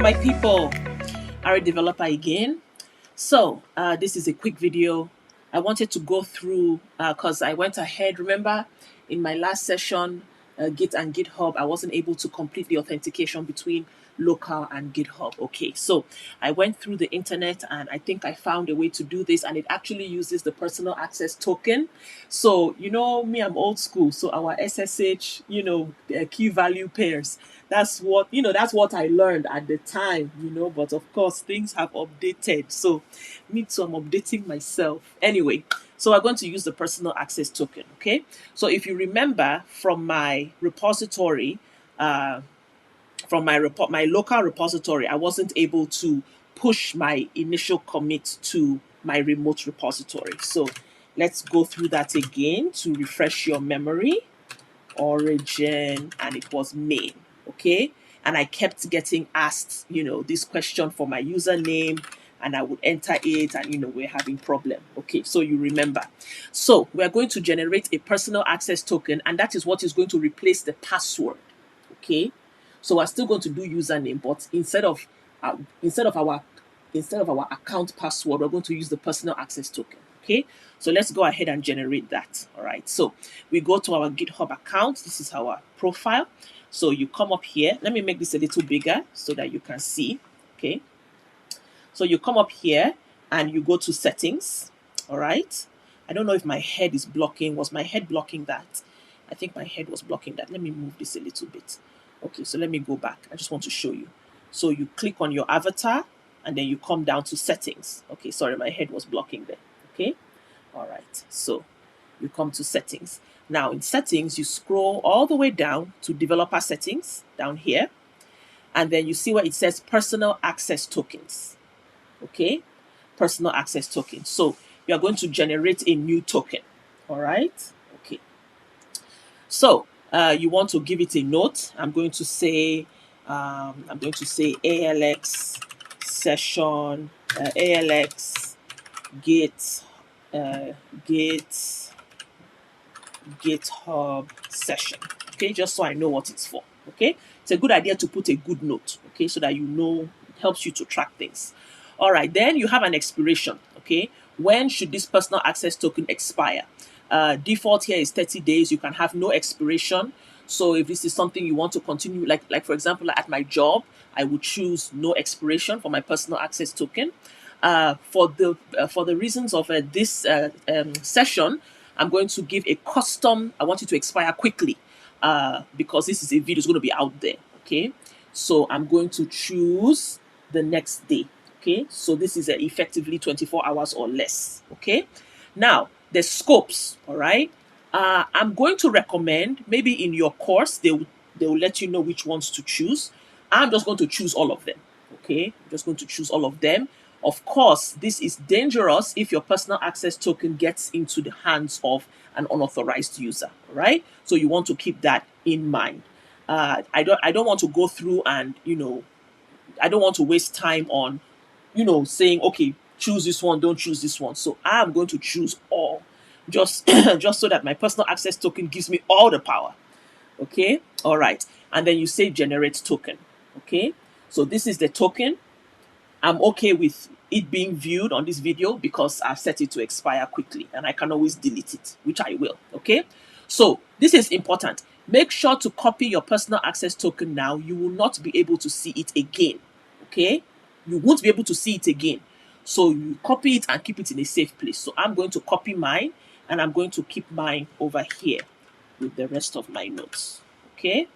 my people, RA developer again. So this is a quick video. I wanted to go through because I went ahead. Remember in my last session, Git and GitHub, I wasn't able to complete the authentication between local and GitHub. Okay, so I went through the internet and I think I found a way to do this, and it actually uses the personal access token. So you know me, I'm old school, so our SSH, key value pairs, that's what I learned at the time, but of course things have updated, so me too, I'm updating myself anyway. So we're going to use the personal access token. Okay, so if you remember from my repository, my local repository, I wasn't able to push my initial commit to my remote repository. So let's go through that again to refresh your memory. Origin, and it was main. Okay, and I kept getting asked this question for my username, and I would enter it, and we're having problem. Okay, so you remember. So we're going to generate a personal access token, and that is what is going to replace the password. Okay, so we're still going to do username, but instead of our account password, we're going to use the personal access token. Okay, so let's go ahead and generate that. All right, so we go to our GitHub account. This is our profile. So you come up here. Let me make this a little bigger so that you can see. Okay, so you come up here and you go to settings. All right, I don't know if my head is blocking. Was my head blocking that? I think my head was blocking that. Let me move this a little bit. Okay, so let me go back. I just want to show you. So you click on your avatar and then you come down to settings. Okay, sorry, my head was blocking there. Okay, all right, so you come to settings. Now in settings, you scroll all the way down to developer settings down here, and then you see where it says personal access tokens. Okay, personal access tokens. So you are going to generate a new token. All right, okay. So you want to give it a note. I'm going to say ALX session, ALX Git GitHub session. Okay, just so I know what it's for. Okay, it's a good idea to put a good note. Okay, so that it helps you to track things. All right, then you have an expiration. Okay, when should this personal access token expire? Default here is 30 days. You can have no expiration. So if this is something you want to continue, like for example, at my job, I would choose no expiration for my personal access token. For the reasons of this session, I'm going to give a custom. I want it to expire quickly because this is a video is going to be out there. Okay, so I'm going to choose the next day. Okay, so this is effectively 24 hours or less. Okay, now the scopes. All right, I'm going to recommend maybe in your course they will let you know which ones to choose. I'm just going to choose all of them. Okay, I'm just going to choose all of them. Of course, this is dangerous if your personal access token gets into the hands of an unauthorized user, right? So you want to keep that in mind. I don't want to go through and I don't want to waste time on saying, okay, choose this one, don't choose this one. So I'm going to choose all, just just so that my personal access token gives me all the power. Okay, all right, and then you say generate token. Okay, so this is the token. I'm okay with it being viewed on this video because I've set it to expire quickly and I can always delete it, which I will. Okay, so this is important. Make sure to copy your personal access token now. You will not be able to see it again. Okay, you won't be able to see it again. So you copy it and keep it in a safe place. So I'm going to copy mine and I'm going to keep mine over here with the rest of my notes. Okay,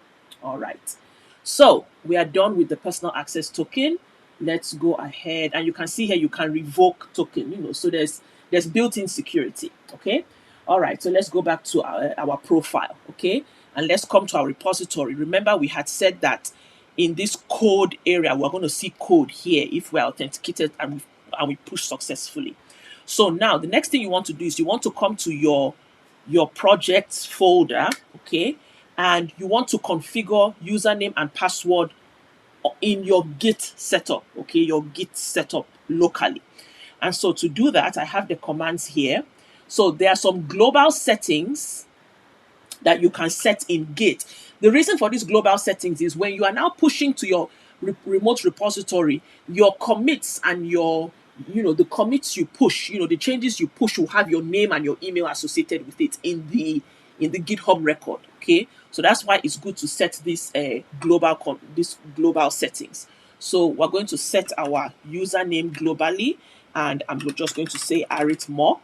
all right. So we are done with the personal access token. Let's go ahead, and you can see here you can revoke token. So there's built-in security. Okay, all right. So let's go back to our profile. Okay, and let's come to our repository. Remember, we had said that in this code area we're going to see code here if we're authenticated and we push successfully. So now the next thing you want to do is you want to come to your projects folder. Okay, and you want to configure username and password in your Git setup. Okay, your Git setup locally. And so to do that, I have the commands here. So there are some global settings that you can set in Git. The reason for these global settings is when you are now pushing to your remote repository, your commits and your, the commits you push, the changes you push will have your name and your email associated with it in the GitHub record. Okay, so that's why it's good to set this global settings. So we're going to set our username globally, and I'm just going to say arithmock.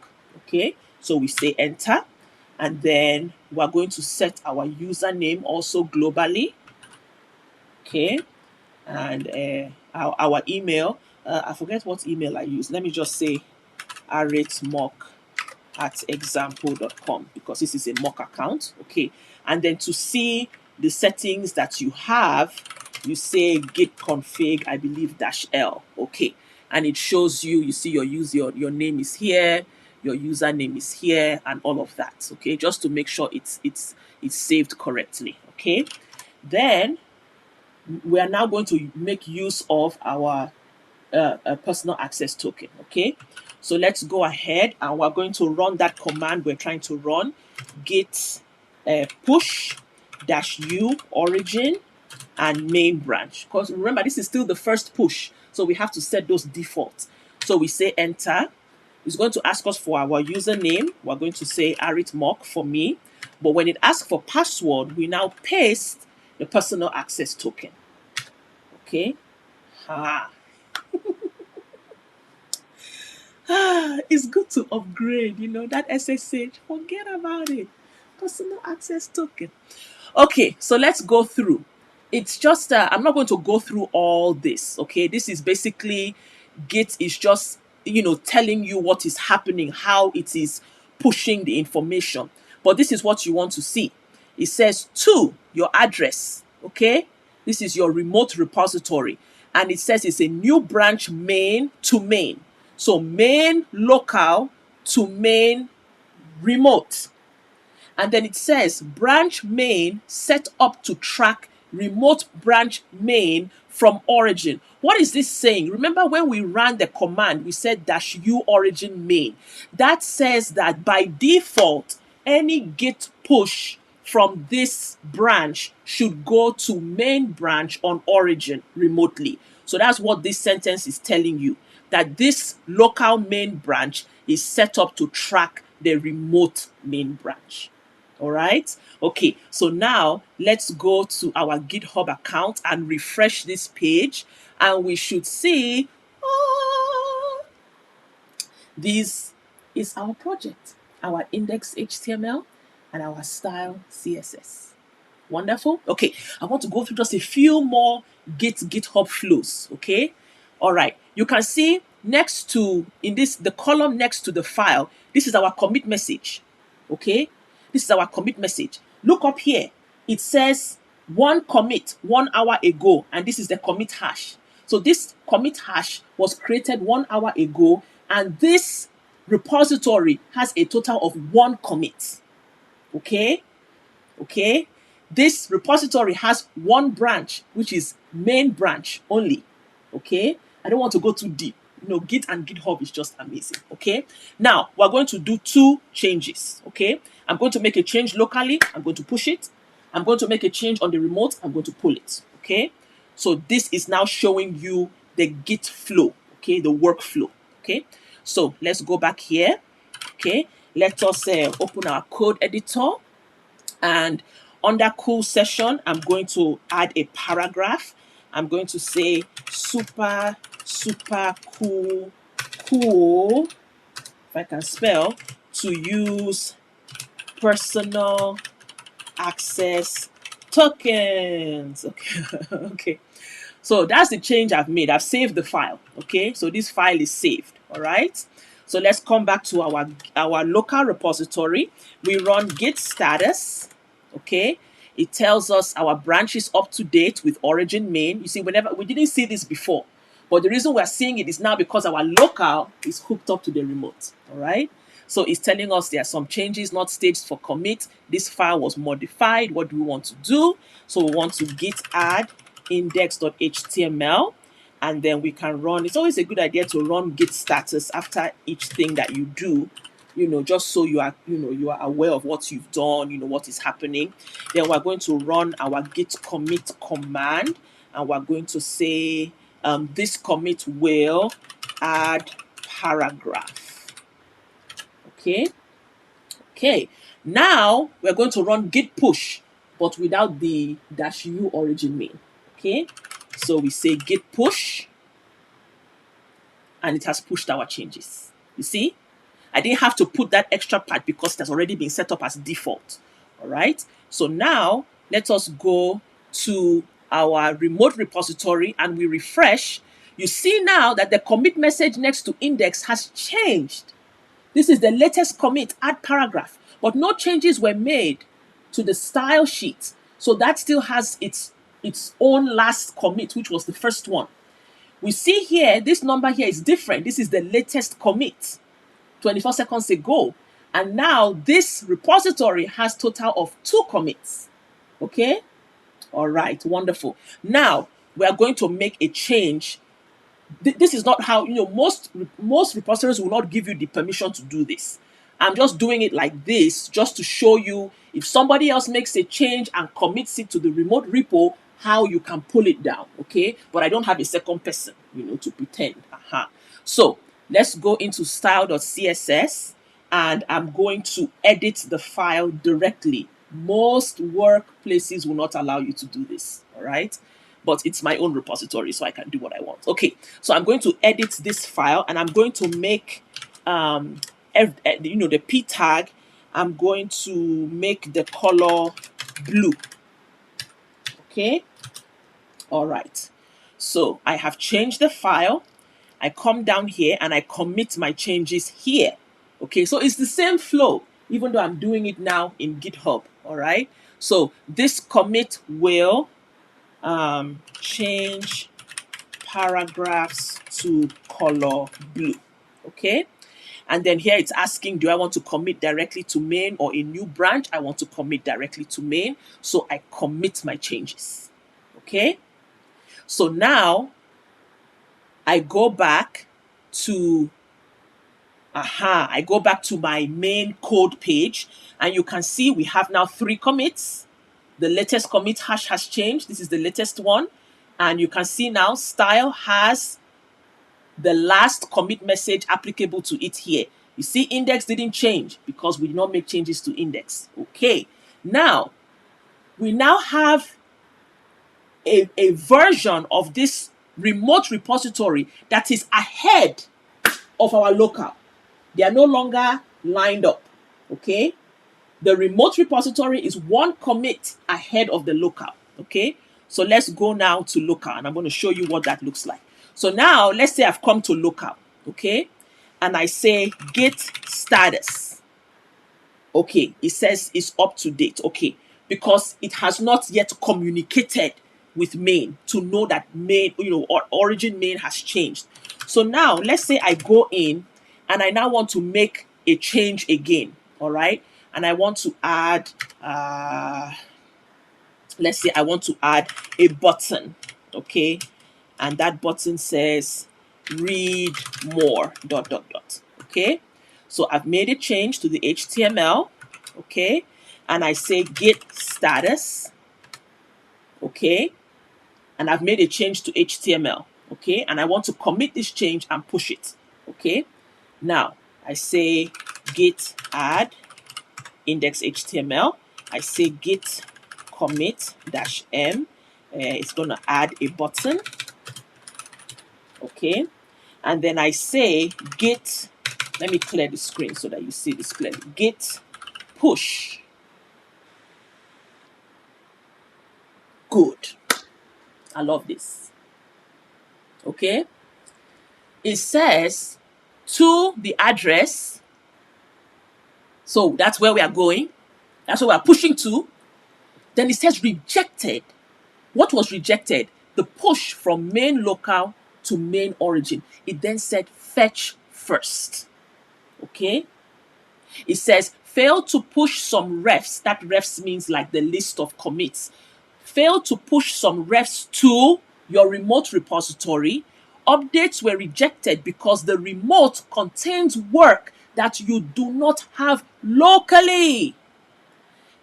Okay, so we say enter, and then we're going to set our username also globally. Okay, and our email. I forget what email I use. Let me just say arithmock@example.com, because this is a mock account. Okay, and then to see the settings that you have, you say git config, I believe -l. Okay, and it shows you. You see your name is here, your username is here, and all of that. Okay, just to make sure it's saved correctly. Okay, then we are now going to make use of our personal access token. Okay, so let's go ahead and we're going to run that command we're trying to run, git push -u origin and main branch, because remember this is still the first push, so we have to set those defaults. So we say enter. It's going to ask us for our username. We're going to say arithmock for me, but when it asks for password, we now paste the personal access token. Okay. It's good to upgrade, that SSH. Forget about it. Personal access token. Okay, so let's go through. It's just, I'm not going to go through all this. Okay, this is basically Git is just, telling you what is happening, how it is pushing the information. But this is what you want to see. It says to your address. Okay, this is your remote repository. And it says it's a new branch main to main. So main local to main remote. And then it says branch main set up to track remote branch main from origin. What is this saying? Remember when we ran the command, we said -u origin main. That says that by default, any git push from this branch should go to main branch on origin remotely. So that's what this sentence is telling you, that this local main branch is set up to track the remote main branch. All right. Okay. So now let's go to our GitHub account and refresh this page, and we should see this is our project, our index HTML and our style CSS. Wonderful. Okay. I want to go through just a few more GitHub flows. Okay. All right. You can see next to, the column next to the file, this is our commit message. Okay. This is our commit message. Look up here. It says one commit 1 hour ago, and this is the commit hash. So this commit hash was created 1 hour ago, and this repository has a total of 1 commit. Okay? Okay? This repository has 1 branch, which is main branch only. Okay? I don't want to go too deep. Git and GitHub is just amazing. Okay? Now, we're going to do 2 changes. Okay? I'm going to make a change locally. I'm going to push it. I'm going to make a change on the remote. I'm going to pull it. Okay? So this is now showing you the Git flow. Okay? The workflow. Okay? So let's go back here. Okay? Let us open our code editor. And under cool session, I'm going to add a paragraph. I'm going to say super cool, if I can spell, to use personal access tokens. Okay. Okay. So that's the change I've made. I've saved the file. Okay. So this file is saved. All right. So let's come back to our local repository. We run Git Status. Okay. It tells us our branch is up to date with origin main. You see, whenever we didn't see this before, but the reason we're seeing it is now because our local is hooked up to the remote. All right. So it's telling us there are some changes not staged for commit. This file was modified. What do we want to do? So we want to git add index.html, and then we can run. It's always a good idea to run git status after each thing that you do, just so you are aware of what you've done, what is happening. Then we're going to run our git commit command, and we're going to say this commit will add paragraph. Okay. Okay. Now we're going to run git push, but without the -u origin main. Okay. So we say git push, and it has pushed our changes. You see? I didn't have to put that extra part because it has already been set up as default. All right. So now let us go to our remote repository and we refresh. You see now that the commit message next to index has changed. This is the latest commit, add paragraph, but no changes were made to the style sheet. So that still has its own last commit, which was the first one. We see here, this number here is different. This is the latest commit, 24 seconds ago. And now this repository has total of 2 commits. Okay? All right, wonderful. Now we are going to make a change. This is not how, most repositories will not give you the permission to do this. I'm just doing it like this just to show you if somebody else makes a change and commits it to the remote repo, how you can pull it down, okay? But I don't have a second person, to pretend. So let's go into style.css and I'm going to edit the file directly. Most workplaces will not allow you to do this, all right? But it's my own repository, so I can do what I want. Okay, so I'm going to edit this file and I'm going to make, the p tag, I'm going to make the color blue. Okay, all right. So I have changed the file. I come down here and I commit my changes here. Okay, so it's the same flow, even though I'm doing it now in GitHub. All right, so this commit will change paragraphs to color blue. Okay, and then here it's asking, do I want to commit directly to main or a new branch? I want to commit directly to main, so I commit my changes. Okay, so now I go back to my main code page, and you can see we have now 3 commits. The latest commit hash has changed. This is the latest one. And you can see now style has the last commit message applicable to it here. You see index didn't change because we did not make changes to index. Okay. Now, we now have a version of this remote repository that is ahead of our local. They are no longer lined up. Okay. The remote repository is 1 commit ahead of the local. Okay. So let's go now to local and I'm going to show you what that looks like. So now let's say I've come to local. Okay. And I say Git Status. Okay. It says it's up to date. Okay. Because it has not yet communicated with main to know that main, or origin main has changed. So now let's say I go in and I now want to make a change again. All right. And I want to add, let's say I want to add a button, okay? And that button says read more, ... Okay? So I've made a change to the HTML, okay? And I say git status, okay? And I've made a change to HTML, okay? And I want to commit this change and push it, okay? Now, I say git add index HTML. I say git commit -m. It's going to add a button. Okay. And then I say git, let me clear the screen so that you see this clearly. Git push. Good. I love this. Okay. It says to the address. So that's where we are going. That's where we are pushing to. Then it says rejected. What was rejected? The push from main local to main origin. It then said fetch first. Okay? It says fail to push some refs. That refs means like the list of commits. Fail to push some refs to your remote repository. Updates were rejected because the remote contains work that you do not have locally.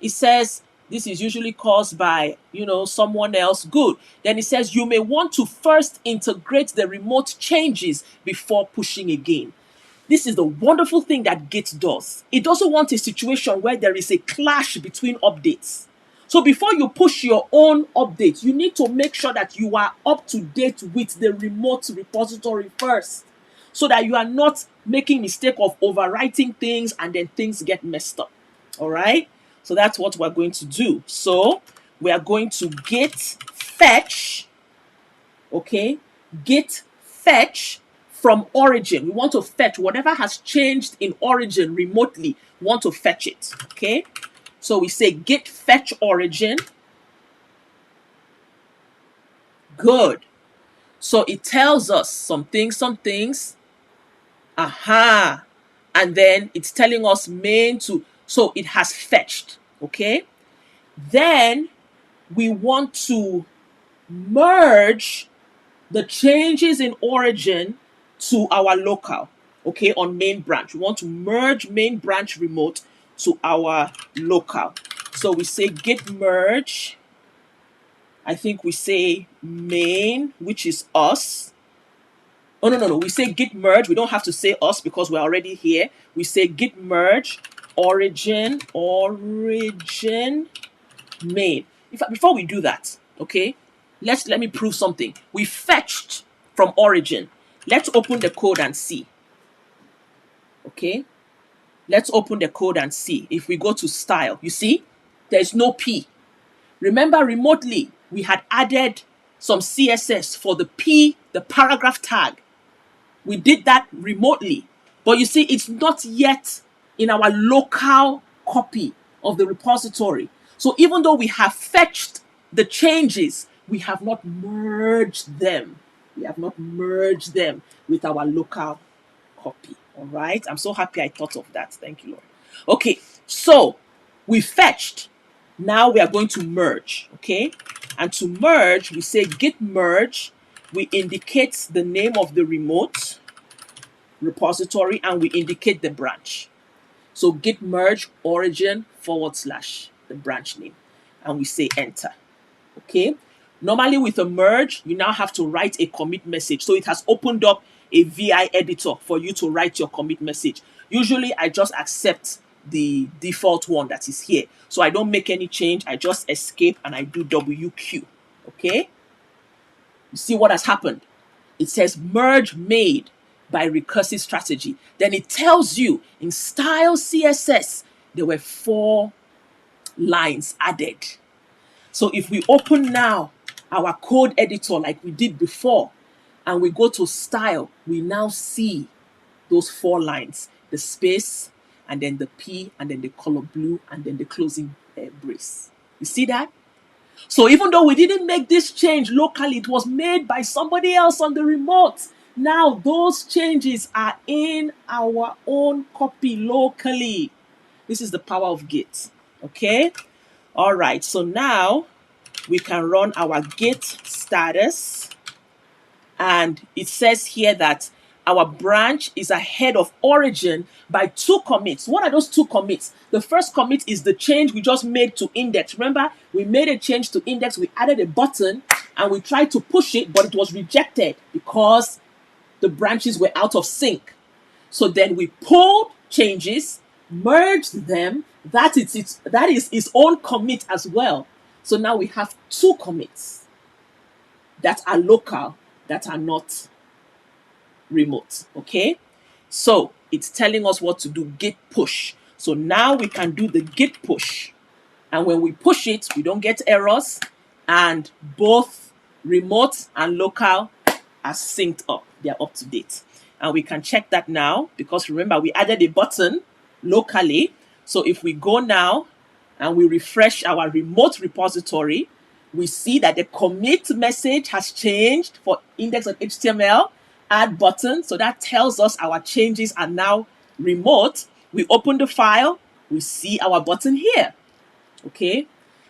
It says This is usually caused by, someone else. Good. Then it says you may want to first integrate the remote changes before pushing again. This is the wonderful thing that Git does. It doesn't want a situation where there is a clash between updates. So before you push your own update, you need to make sure that you are up to date with the remote repository first, so that you are not making mistake of overwriting things and then things get messed up. All right? So that's what we're going to do. So we are going to git fetch, okay? Git fetch from origin. We want to fetch whatever has changed in origin remotely. We want to fetch it, okay? So we say git fetch origin. Good. So it tells us some things. Aha. And then it's telling us main to, so it has fetched, okay? Then we want to merge the changes in origin to our local, okay, on main branch. We want to merge main branch remote to our local. So we say git merge. I think we say main, which is us. Oh, no. We say git merge. We don't have to say us because we're already here. We say git merge origin main. Before we do that, okay, let me prove something. We fetched from origin. Let's open the code and see. Okay, let's open the code and see. If we go to style, you see, there's no P. Remember, remotely, we had added some CSS for the P, the paragraph tag. We did that remotely. But you see, it's not yet in our local copy of the repository. So even though we have fetched the changes, we have not merged them. We have not merged them with our local copy. All right. I'm so happy I thought of that. Thank you, Lord. Okay. So we fetched. Now we are going to merge. Okay. And to merge, we say git merge. We indicate the name of the remote repository and we indicate the branch. So git merge origin / the branch name. And we say enter. Okay. Normally with a merge, you now have to write a commit message. So it has opened up a VI editor for you to write your commit message. Usually I just accept the default one that is here. So I don't make any change. I just escape and I do WQ. Okay. You see what has happened? It says merge made by recursive strategy. Then it tells you in style CSS, there were 4 lines added. So if we open now our code editor like we did before, and we go to style, we now see those 4 lines, the space, and then the P, and then the color blue, and then the closing brace. You see that? So even though we didn't make this change locally, it was made by somebody else on the remote. Now those changes are in our own copy locally. This is the power of Git. Okay? All right. So now we can run our Git status. And it says here that our branch is ahead of origin by 2 commits. What are those 2 commits? The first commit is the change we just made to index. Remember, we made a change to index. We added a button and we tried to push it, but it was rejected because the branches were out of sync. So then we pulled changes, merged them. That is its own commit as well. So now we have 2 commits that are local, that are not remote. Okay, so it's telling us what to do. Git push. So now we can do the git push, and when we push it, we don't get errors, and both remote and local are synced up. They are up to date, and we can check that now because remember we added a button locally. So if we go now and we refresh our remote repository, we see that the commit message has changed for index.html, add button. So that tells us our changes are now remote. We open the file, we see our button here. Okay,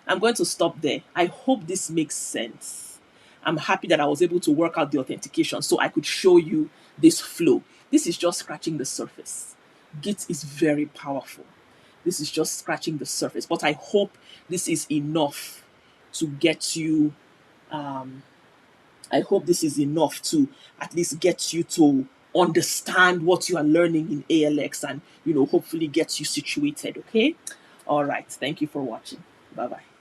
I'm going to stop there. I hope this makes sense. I'm happy that I was able to work out the authentication so I could show you this flow. This is just scratching the surface. Git is very powerful. This is just scratching the surface, but I hope this is enough to get you. I hope this is enough to at least get you to understand what you are learning in ALX, and hopefully get you situated. Okay. All right. Thank you for watching. Bye bye.